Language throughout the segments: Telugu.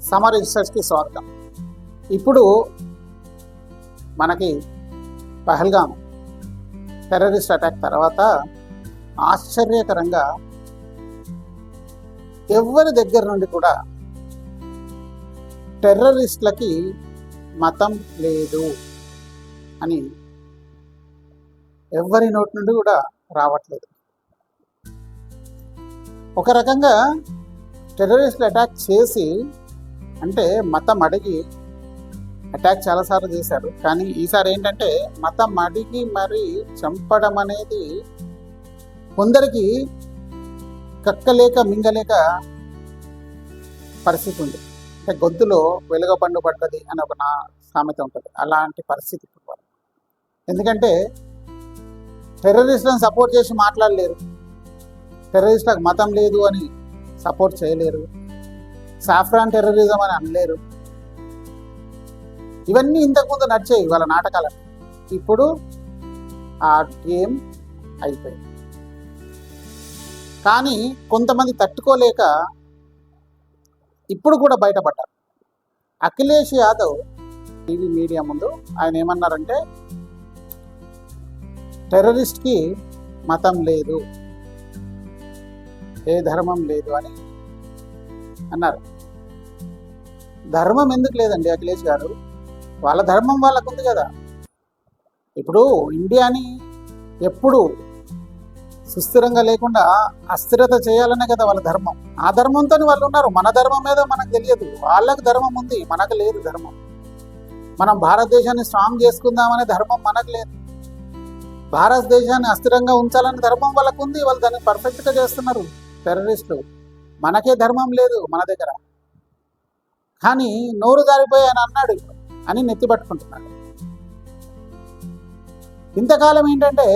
సమర్ రిసర్చ్కి స్వాగతం. ఇప్పుడు మనకి పహల్గామ్ టెర్రరిస్ట్ అటాక్ తర్వాత ఆశ్చర్యకరంగా ఎవరి దగ్గర నుండి కూడా టెర్రరిస్టులకి మతం లేదు అని ఎవరి నోటి నుండి కూడా రావట్లేదు. ఒక రకంగా టెర్రరిస్టులు అటాక్ చేసి అంటే మతం అడిగి అటాక్ చాలాసార్లు చేశారు, కానీ ఈసారి ఏంటంటే మతం అడిగి మరి చంపడం అనేది కొందరికి కక్కలేక మింగలేక పరిస్థితి ఉంది. అంటే గొంతులో వెలుగపండు పడ్డది అని ఒక సామెత ఉంటుంది. అలాంటి పరిస్థితి ఇప్పుడు. ఎందుకంటే టెర్రరిస్టులను సపోర్ట్ చేసి మాట్లాడలేరు, టెర్రరిస్టులకు మతం లేదు అని సపోర్ట్ చేయలేరు, సాఫ్రాన్ టెర్రరిజం అని అనలేరు. ఇవన్నీ ఇంతకుముందు నడిచాయి వాళ్ళ నాటకాలను. ఇప్పుడు ఆ గేమ్ అయిపోయింది. కానీ కొంతమంది తట్టుకోలేక ఇప్పుడు కూడా బయటపడ్డారు. అఖిలేష్ యాదవ్ టీవీ మీడియా ముందు ఆయన ఏమన్నారంటే టెర్రరిస్ట్కి మతం లేదు, ఏ ధర్మం లేదు అని అన్నారు. ధర్మం ఎందుకు లేదండి అఖిలేష్ గారు? వాళ్ళ ధర్మం వాళ్ళకు ఉంది కదా. ఇప్పుడు ఇండియాని ఎప్పుడు సుస్థిరంగా లేకుండా అస్థిరత చేయాలనే కదా వాళ్ళ ధర్మం. ఆ ధర్మంతో వాళ్ళు ఉన్నారు. మన ధర్మం ఏదో మనకు తెలియదు, వాళ్ళకి ధర్మం ఉంది, మనకు లేదు ధర్మం. మనం భారతదేశాన్ని స్ట్రాంగ్ చేసుకుందామనే ధర్మం మనకు లేదు. భారతదేశాన్ని అస్థిరంగా ఉంచాలనే ధర్మం వాళ్ళకు ఉంది, వాళ్ళు దాన్ని పర్ఫెక్ట్గా చేస్తున్నారు టెర్రరిస్టులు. మనకే ధర్మం లేదు మన దగ్గర. కానీ నోరు జారిపోయి ఆయన అన్నాడు అని నెత్తి పట్టుకుంటున్నాడు. ఇంతకాలం ఏంటంటే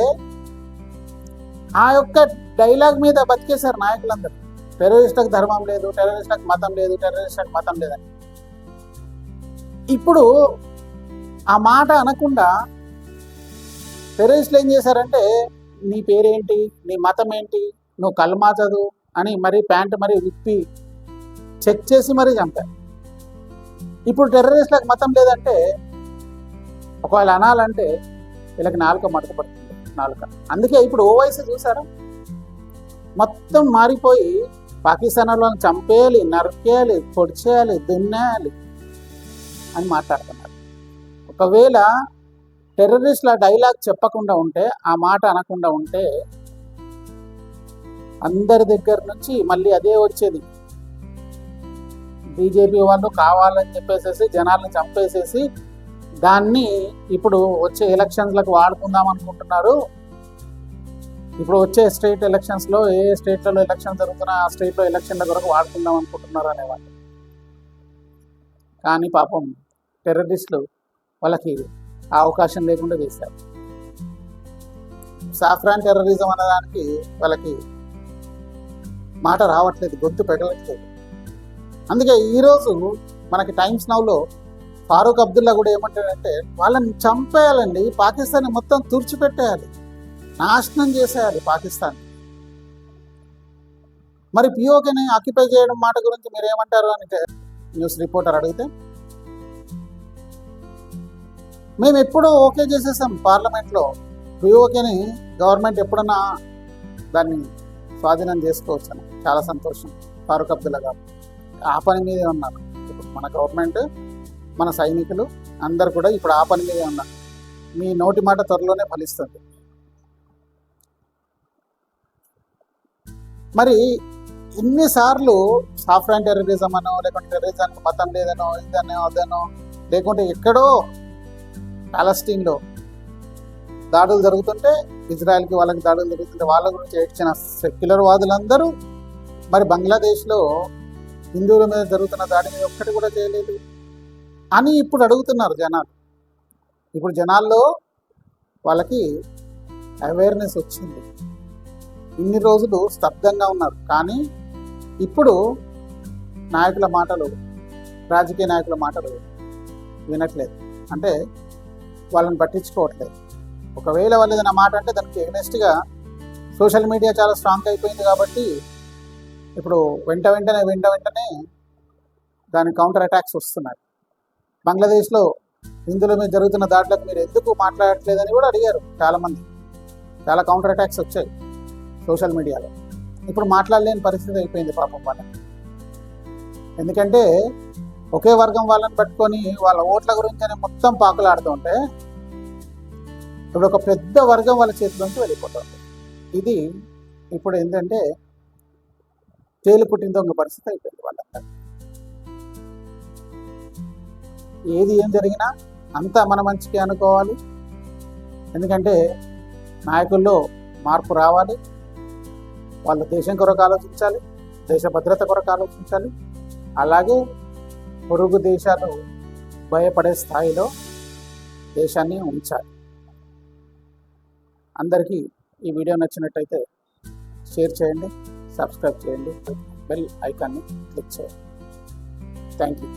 ఆ యొక్క డైలాగ్ మీద బతికేశారు నాయకులందరూ. టెర్రరిస్టులకు ధర్మం లేదు, టెర్రరిస్టులకు మతం లేదు, టెర్రరిస్టులకు మతం లేదని. ఇప్పుడు ఆ మాట అనకుండా టెర్రరిస్టులు ఏం చేశారంటే నీ పేరేంటి, నీ మతం ఏంటి, నువ్వు కల్మా చదువు అని మరీ ప్యాంటు మరీ విప్పి చెక్ చేసి మరీ చంపారు. ఇప్పుడు టెర్రరిస్టులకు మతం లేదంటే ఒకవేళ అనాలంటే వీళ్ళకి నాలుక మడత పడుతుంది, నాలుక. అందుకే ఇప్పుడు ఓవైసీ చూసారా, మొత్తం మారిపోయి పాకిస్తాన్ వాళ్ళని చంపేయాలి, నరికేయాలి, పొడిచేయాలి, దున్నేయాలి అని మాట్లాడుతున్నారు. ఒకవేళ టెర్రరిస్టుల డైలాగ్ చెప్పకుండా ఉంటే, ఆ మాట అనకుండా ఉంటే అందరి దగ్గర నుంచి మళ్ళీ అదే వచ్చేది. బీజేపీ వాళ్ళు కావాలని చెప్పేసేసి జనాలను చంపేసేసి దాన్ని ఇప్పుడు వచ్చే ఎలక్షన్స్లకు వాడుకుందాం అనుకుంటున్నారు. ఇప్పుడు వచ్చే స్టేట్ ఎలక్షన్స్లో ఏ స్టేట్లలో ఎలక్షన్ జరుగుతున్నా ఆ స్టేట్లో ఎలక్షన్ల కొరకు వాడుకుందాం అనుకుంటున్నారు అనేవాళ్ళు. కానీ పాపం టెర్రరిస్టులు వాళ్ళకి ఆ అవకాశం లేకుండా చేశారు. సాఫ్రాన్ టెర్రరిజం అనేదానికి వాళ్ళకి మాట రావట్లేదు, గొంతు పెగలట్లేదు. అందుకే ఈరోజు మనకి టైమ్స్ నౌలో ఫారూక్ అబ్దుల్లా కూడా ఏమంటాడంటే వాళ్ళని చంపేయాలండి, పాకిస్తాన్ని మొత్తం తుడిచిపెట్టేయాలి, నాశనం చేసేయాలి పాకిస్తాన్. మరి పిఓకేని ఆక్యుపై చేయడం మాట గురించి మీరు ఏమంటారు అని న్యూస్ రిపోర్టర్ అడిగితే మేము ఎప్పుడూ ఓకే చేసేసాం పార్లమెంట్లో, పిఓకేని గవర్నమెంట్ ఎప్పుడన్నా దాన్ని స్వాధీనం చేసుకోవచ్చు అని. చాలా సంతోషం ఫారూక్ అబ్దుల్లా గారు ఆ పని మీదే ఉన్నారు. ఇప్పుడు మన గవర్నమెంట్, మన సైనికులు అందరు కూడా ఇప్పుడు ఆ పని మీదే ఉన్నారు. మీ నోటి మాట త్వరలోనే ఫలిస్తుంది. మరి ఇన్నిసార్లు సాఫ్రాన్ టెర్రరిజం అనో, లేకుంటే టెర్రరిజానికి మతం లేదనో, ఇదనో అదనో, లేకుంటే ఎక్కడో పాలస్తీన్లో దాడులు జరుగుతుంటే, ఇజ్రాయెల్కి వాళ్ళకి దాడులు జరుగుతుంటే వాళ్ళ గురించి ఏడ్చిన సెక్యులర్ వాదులందరూ మరి బంగ్లాదేశ్లో హిందువుల మీద జరుగుతున్న దాడి మీద ఒక్కటి కూడా చేయలేదు అని ఇప్పుడు అడుగుతున్నారు జనాలు. ఇప్పుడు జనాల్లో వాళ్ళకి అవేర్నెస్ వచ్చింది. ఇన్ని రోజులు స్తబ్దంగా ఉన్నారు, కానీ ఇప్పుడు నాయకుల మాటలు, రాజకీయ నాయకుల మాటలు వినట్లేదు. అంటే వాళ్ళని పట్టించుకోవట్లేదు. ఒకవేళ వాళ్ళు ఏదైనా మాట అంటే దానికి ఎగ్నెస్ట్గా సోషల్ మీడియా చాలా స్ట్రాంగ్ అయిపోయింది కాబట్టి ఇప్పుడు వెంటనే దాని కౌంటర్ అటాక్స్ వస్తున్నాయి. బంగ్లాదేశ్లో హిందువుల మీద జరుగుతున్న దాడులకు మీరు ఎందుకు మాట్లాడట్లేదని కూడా అడిగారు చాలామంది. చాలా కౌంటర్ అటాక్స్ వచ్చాయి సోషల్ మీడియాలో. ఇప్పుడు మాట్లాడలేని పరిస్థితి అయిపోయింది పాపం వాళ్ళని. ఎందుకంటే ఒకే వర్గం వాళ్ళని పట్టుకొని వాళ్ళ ఓట్ల గురించి మొత్తం పాకులాడుతుంటే ఇప్పుడు ఒక పెద్ద వర్గం వాళ్ళ చేతిలోంచి వెళ్ళిపోతుంది. ఇది ఇప్పుడు ఏంటంటే తేలు పుట్టిన దొంగ పరిస్థితి అయిపోయింది వాళ్ళంతా. ఏది ఏం జరిగినా అంతా మన మంచికి అనుకోవాలి. ఎందుకంటే నాయకుల్లో మార్పు రావాలి. వాళ్ళ దేశం కొరకు ఆలోచించాలి, దేశ భద్రత కొరకు ఆలోచించాలి. అలాగే పొరుగు దేశాలు భయపడే స్థాయిలో దేశాన్ని ఉంచాలి. అందరికీ ఈ వీడియో నచ్చినట్టయితే షేర్ చేయండి, సబ్స్క్రైబ్ చేయండి, బెల్ ఐకాన్ని క్లిక్ చేయండి. Thank you.